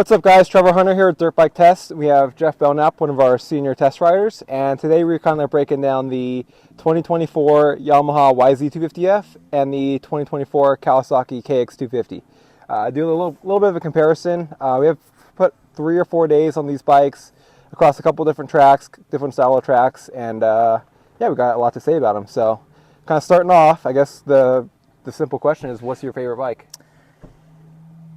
What's up, guys? Trevor Hunter here at Dirt Bike Test. We have Jeff Belknap, one of our senior test riders, and today we're kind of breaking down the 2024 Yamaha YZ250F and the 2024 Kawasaki KX250. Do a little bit of a comparison. We have put 3 or 4 days on these bikes across a couple different tracks, different style of tracks, and yeah, we got a lot to say about them. So, kind of starting off, I guess the simple question is, what's your favorite bike?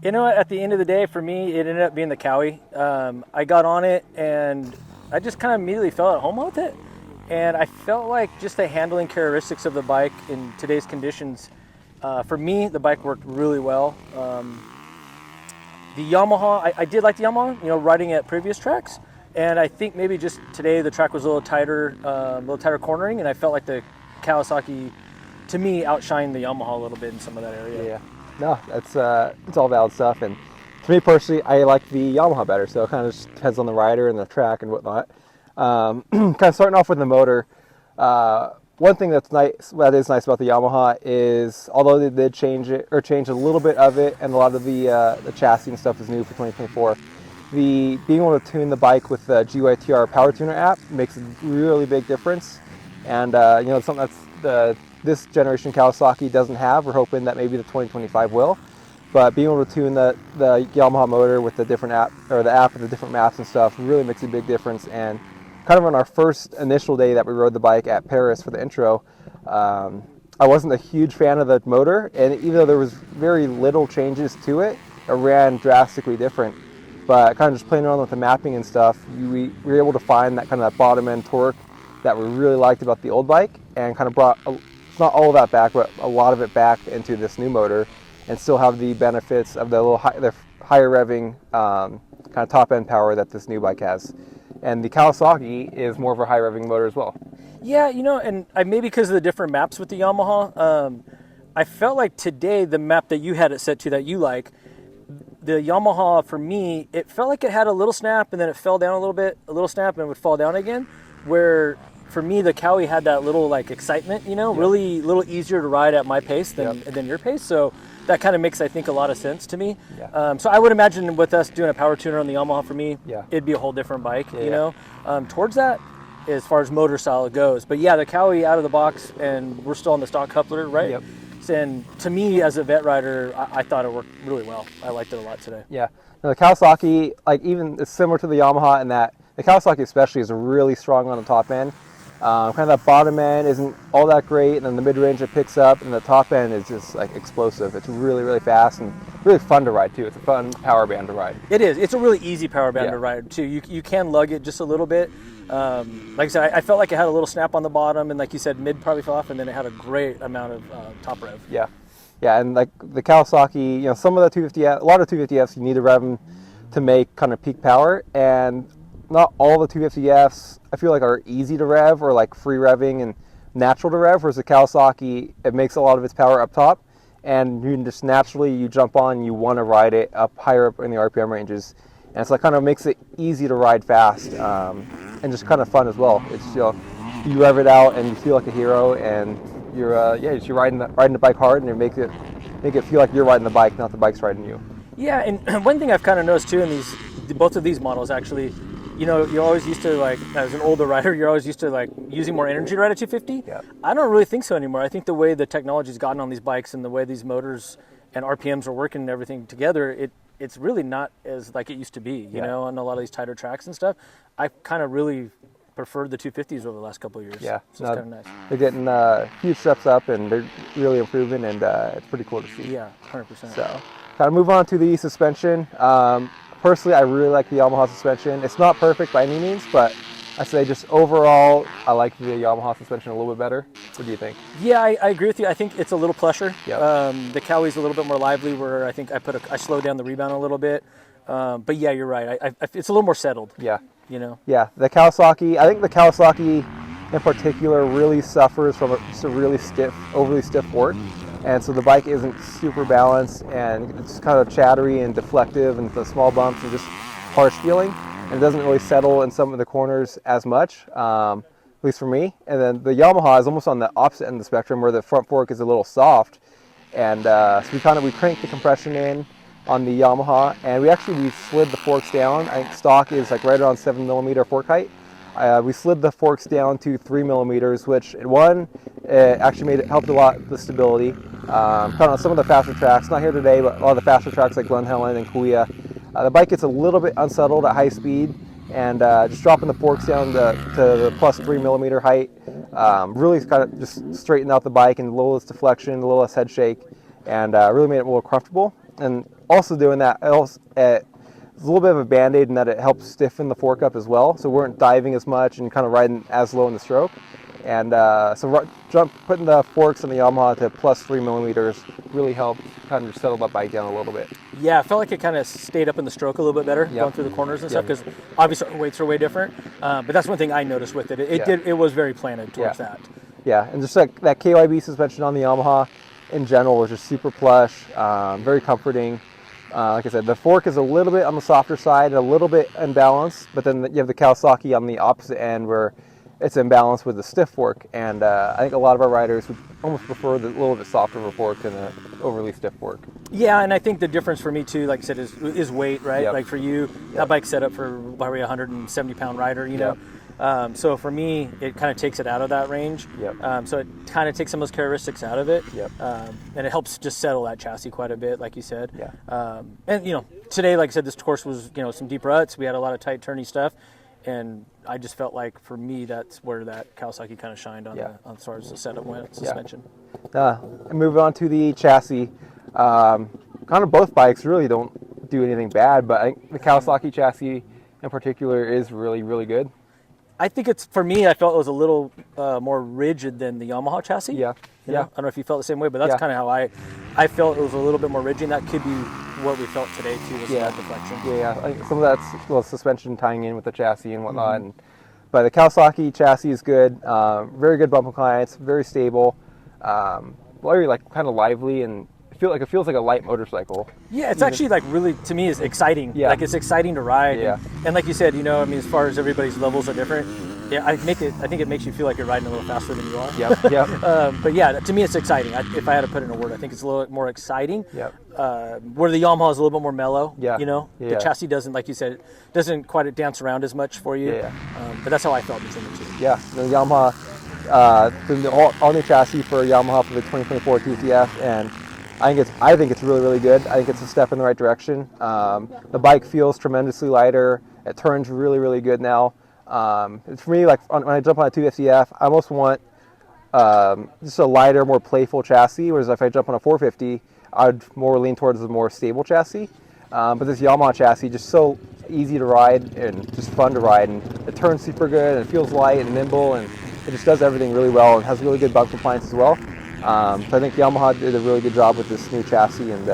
You know what, at the end of the day, for me, it ended up being the Cowie. I got on it, and I just kind of immediately felt at home with it. And I felt like just the handling characteristics of the bike in today's conditions, for me, the bike worked really well. The Yamaha, I did like the Yamaha, you know, riding at previous tracks. And I think maybe just today the track was a little tighter cornering, and I felt like the Kawasaki, to me, outshined the Yamaha a little bit in some of that area. Yeah. No, it's all valid stuff, and to me personally, I like the Yamaha better. So it kind of just depends on the rider and the track and whatnot. Kind of starting off with the motor. One thing that is nice about the Yamaha is, although they did change a little bit of it, and a lot of the chassis and stuff is new for 2024. Being able to tune the bike with the GYTR Power Tuner app makes a really big difference, and you know, it's something that's this generation Kawasaki doesn't have. We're hoping that maybe the 2025 will. But being able to tune the Yamaha motor with the different app, or the app with the different maps and stuff, really makes a big difference. And kind of on our first initial day that we rode the bike at Paris for the intro, I wasn't a huge fan of the motor, and even though there was very little changes to it, it ran drastically different. But kind of just playing around with the mapping and stuff, we were able to find that kind of that bottom end torque that we really liked about the old bike, and kind of brought not all of that back, but a lot of it back into this new motor, and still have the benefits of the higher revving kind of top end power that this new bike has. And the Kawasaki is more of a high revving motor as well. Yeah, you know, and maybe because of the different maps with the Yamaha, I felt like today the map that you had it set to that you like, the Yamaha, for me, it felt like it had a little snap and then it fell down a little bit, a little snap and it would fall down again, where for me, the Cowie had that little like excitement, you know, yep. Really little easier to ride at my pace than your pace. So that kind of makes, I think, a lot of sense to me. Yeah. So I would imagine with us doing a power tuner on the Yamaha, for me, yeah, it'd be a whole different bike, you know, towards that as far as motor style goes. But yeah, the Cowie out of the box, and we're still on the stock coupler, right? Yep. And to me, as a vet rider, I thought it worked really well. I liked it a lot today. Yeah. Now, the Kawasaki, like, even it's similar to the Yamaha in that the Kawasaki especially is really strong on the top end. Kind of that bottom end isn't all that great, and then the mid-range it picks up, and the top end is just like explosive. It's really, really fast and really fun to ride too. It's a fun power band to ride. It is. It's a really easy power band to ride too. You can lug it just a little bit. Like I said, I felt like it had a little snap on the bottom, and like you said, mid probably fell off, and then it had a great amount of top rev. Yeah, yeah, and like the Kawasaki, you know, some of the 250F, a lot of 250Fs, you need to rev them to make kind of peak power, and not all the 250Fs I feel like are easy to rev or like free revving and natural to rev, whereas the Kawasaki, it makes a lot of its power up top, and you can just naturally, you jump on, you want to ride it up higher up in the RPM ranges, and so it kind of makes it easy to ride fast, and just kind of fun as well. It's, you know, you rev it out and you feel like a hero, and you're you're riding the bike hard, and you make it feel like you're riding the bike, not the bike's riding you. Yeah, and one thing I've kind of noticed too in both of these models actually, you know, you're always used to, like, as an older rider, you're always used to, like, using more energy to ride a 250. Yeah. I don't really think so anymore. I think the way the technology's gotten on these bikes and the way these motors and RPMs are working and everything together, it's really not as like it used to be, you know, on a lot of these tighter tracks and stuff. I kind of really preferred the 250s over the last couple of years. Yeah. So it's kind of nice. They're getting huge steps up, and they're really improving, and it's pretty cool to see. Yeah, 100%. So, kind of move on to the suspension. Personally, I really like the Yamaha suspension. It's not perfect by any means, but I say just overall, I like the Yamaha suspension a little bit better. What do you think? Yeah, I agree with you. I think it's a little plusher. Yep. The Cowie's a little bit more lively, where I think I slowed down the rebound a little bit. But yeah, you're right. It's a little more settled. Yeah. You know? Yeah, the Kawasaki, I think the Kawasaki in particular really suffers from just a really overly stiff fork. And so the bike isn't super balanced, and it's kind of chattery and deflective, and the small bumps and just harsh feeling. And it doesn't really settle in some of the corners as much, at least for me. And then the Yamaha is almost on the opposite end of the spectrum, where the front fork is a little soft. And so we crank the compression in. on the Yamaha, and we slid the forks down. I think stock is like right around 7mm fork height. We slid the forks down to 3mm, which it actually helped a lot the stability. Kind of on some of the faster tracks, not here today, but a lot of the faster tracks like Glen Helen and Kuya, the bike gets a little bit unsettled at high speed, and just dropping the forks down to the plus 3mm height really kind of just straightened out the bike and a little less deflection, a little less head shake, and really made it more comfortable. And also doing that, it's a little bit of a band-aid in that it helps stiffen the fork up as well, so we weren't diving as much and kind of riding as low in the stroke. And putting the forks on the Yamaha to plus 3mm really helped kind of settle that bike down a little bit. Yeah, I felt like it kind of stayed up in the stroke a little bit better, going through the corners and stuff, because obviously weights are way different. But that's one thing I noticed with it. It was very planted towards that. Yeah, and just like that KYB suspension on the Yamaha in general was just super plush, very comforting. Like I said, the fork is a little bit on the softer side, a little bit imbalanced, but then you have the Kawasaki on the opposite end where it's imbalanced with the stiff fork, and I think a lot of our riders would almost prefer the little bit softer of a fork than an overly stiff fork. Yeah, and I think the difference for me too, like I said, is weight, right? Yep. Like for you, that bike's set up for probably a 170-pound rider, you know. So for me, it kind of takes it out of that range. So it kind of takes some of those characteristics out of it. And it helps just settle that chassis quite a bit, like you said. And, you know, today, like I said, this course was, you know, some deep ruts. We had a lot of tight, turny stuff. And I just felt like, for me, that's where that Kawasaki kind of shined on as far as the setup went, suspension. And moving on to the chassis, kind of both bikes really don't do anything bad, but I think the Kawasaki chassis in particular is really, really good. I think for me, I felt it was a little more rigid than the Yamaha chassis. You know? I don't know if you felt the same way, but that's kind of how I felt it was a little bit more rigid, and that could be what we felt today too, was that deflection. I think some of that's suspension tying in with the chassis and whatnot. But the Kawasaki chassis is good, very good bump compliance, very stable, very like kind of lively, and it feels like a light motorcycle. Yeah, it's actually like really, to me, is exciting. Like it's exciting to ride. And like you said, you know, I mean, as far as everybody's levels are different. I think it makes you feel like you're riding a little faster than you are. But yeah, to me, it's exciting. If I had to put in a word, I think it's a little bit more exciting. Where the Yamaha is a little bit more mellow. You know, the chassis doesn't, like you said, doesn't quite dance around as much for you. But that's how I felt between the two. The Yamaha, the all-new chassis for Yamaha for the 2024 250F, and I think it's really, really good. I think it's a step in the right direction. The bike feels tremendously lighter. It turns really, really good now. It's for me, like when I jump on a 250F, I almost want just a lighter, more playful chassis, whereas if I jump on a 450, I'd more lean towards a more stable chassis. But this Yamaha chassis, just so easy to ride and just fun to ride, and it turns super good, and it feels light and nimble, and it just does everything really well, and has really good bump compliance as well. So I think Yamaha did a really good job with this new chassis, and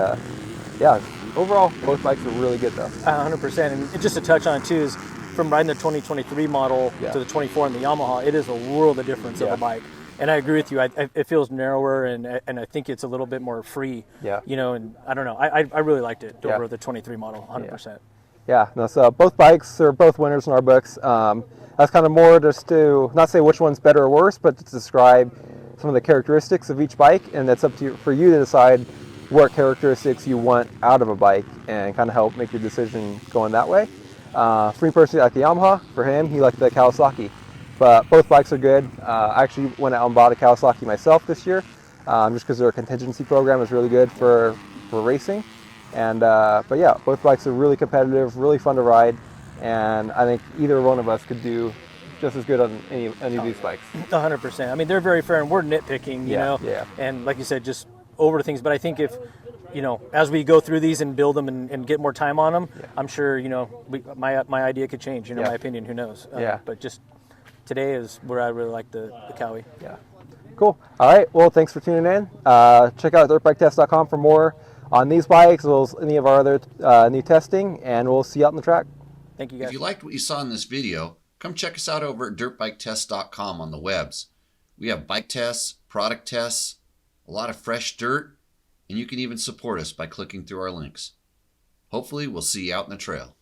overall, both bikes are really good though. 100%, and just to touch on it too is, from riding the 2023 model to the 24 in the Yamaha, it is a world of difference of a bike. And I agree with you. It feels narrower, and I think it's a little bit more free. You know, and I don't know. I really liked it over the 23 model, 100%. So both bikes are both winners in our books. That's kind of more just to not say which one's better or worse, but to describe some of the characteristics of each bike, and that's up to you, for you to decide what characteristics you want out of a bike, and kind of help make your decision going that way. For me personally, I like the Yamaha. For him, he liked the Kawasaki. But both bikes are good. I actually went out and bought a Kawasaki myself this year, just because their contingency program is really good for racing. And but yeah, both bikes are really competitive, really fun to ride, and I think either one of us could do just as good on any of these bikes. 100%. I mean, they're very fair, and we're nitpicking, you know. And like you said, just over things. But I think if, you know, as we go through these and build them and get more time on them, I'm sure, you know, my idea could change. You know, my opinion, who knows? But just today is where I really like the Cowie. Cool. All right. Well, thanks for tuning in. Check out dirtbiketest.com for more on these bikes, as well as any of our other new testing, and we'll see you out on the track. Thank you, guys. If you liked what you saw in this video, come check us out over at dirtbiketest.com on the webs. We have bike tests, product tests, a lot of fresh dirt, and you can even support us by clicking through our links. Hopefully, we'll see you out in the trail.